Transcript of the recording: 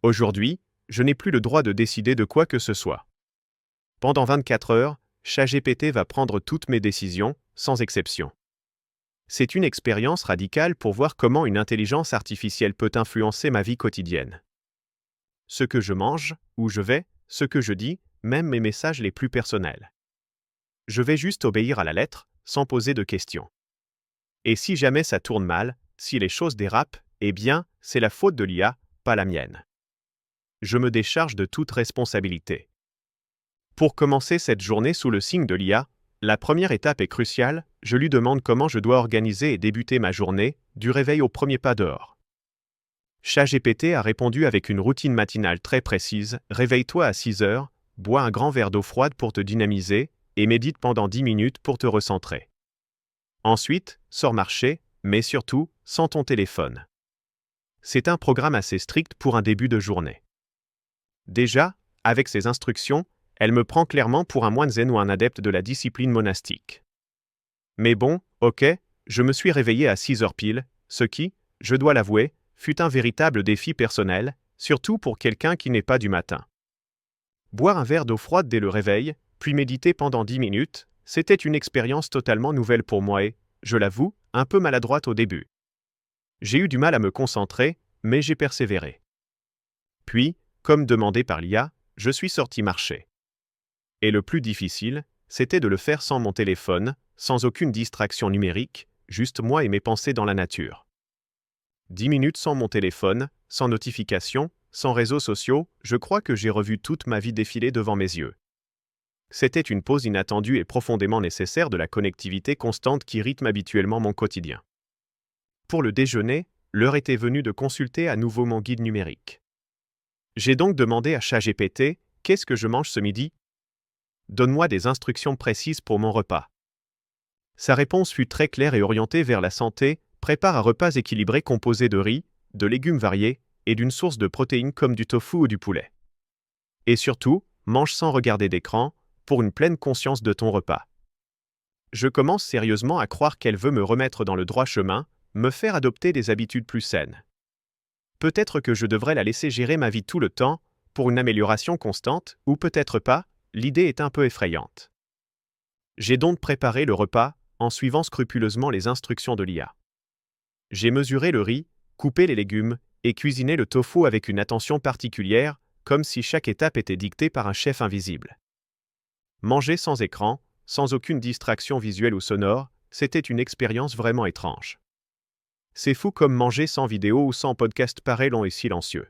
Aujourd'hui, je n'ai plus le droit de décider de quoi que ce soit. Pendant 24 heures, ChatGPT va prendre toutes mes décisions, sans exception. C'est une expérience radicale pour voir comment une intelligence artificielle peut influencer ma vie quotidienne. Ce que je mange, où je vais, ce que je dis, même mes messages les plus personnels. Je vais juste obéir à la lettre, sans poser de questions. Et si jamais ça tourne mal, si les choses dérapent, eh bien, c'est la faute de l'IA, pas la mienne. Je me décharge de toute responsabilité. Pour commencer cette journée sous le signe de l'IA, la première étape est cruciale, je lui demande comment je dois organiser et débuter ma journée, du réveil au premier pas dehors. ChatGPT a répondu avec une routine matinale très précise, réveille-toi à 6 heures, bois un grand verre d'eau froide pour te dynamiser, et médite pendant 10 minutes pour te recentrer. Ensuite, sors marcher, mais surtout, sans ton téléphone. C'est un programme assez strict pour un début de journée. Déjà, avec ses instructions, elle me prend clairement pour un moine zen ou un adepte de la discipline monastique. Mais bon, ok, je me suis réveillé à 6 heures pile, ce qui, je dois l'avouer, fut un véritable défi personnel, surtout pour quelqu'un qui n'est pas du matin. Boire un verre d'eau froide dès le réveil, puis méditer pendant 10 minutes, c'était une expérience totalement nouvelle pour moi et, je l'avoue, un peu maladroite au début. J'ai eu du mal à me concentrer, mais j'ai persévéré. Puis, comme demandé par l'IA, je suis sorti marcher. Et le plus difficile, c'était de le faire sans mon téléphone, sans aucune distraction numérique, juste moi et mes pensées dans la nature. 10 minutes sans mon téléphone, sans notification, sans réseaux sociaux, je crois que j'ai revu toute ma vie défiler devant mes yeux. C'était une pause inattendue et profondément nécessaire de la connectivité constante qui rythme habituellement mon quotidien. Pour le déjeuner, l'heure était venue de consulter à nouveau mon guide numérique. J'ai donc demandé à ChatGPT, qu'est-ce que je mange ce midi ? Donne-moi des instructions précises pour mon repas. Sa réponse fut très claire et orientée vers la santé, prépare un repas équilibré composé de riz, de légumes variés et d'une source de protéines comme du tofu ou du poulet. Et surtout, mange sans regarder d'écran, pour une pleine conscience de ton repas. Je commence sérieusement à croire qu'elle veut me remettre dans le droit chemin, me faire adopter des habitudes plus saines. Peut-être que je devrais la laisser gérer ma vie tout le temps, pour une amélioration constante, ou peut-être pas, l'idée est un peu effrayante. J'ai donc préparé le repas, en suivant scrupuleusement les instructions de l'IA. J'ai mesuré le riz, coupé les légumes, et cuisiné le tofu avec une attention particulière, comme si chaque étape était dictée par un chef invisible. Manger sans écran, sans aucune distraction visuelle ou sonore, c'était une expérience vraiment étrange. C'est fou comme manger sans vidéo ou sans podcast paraît long et silencieux.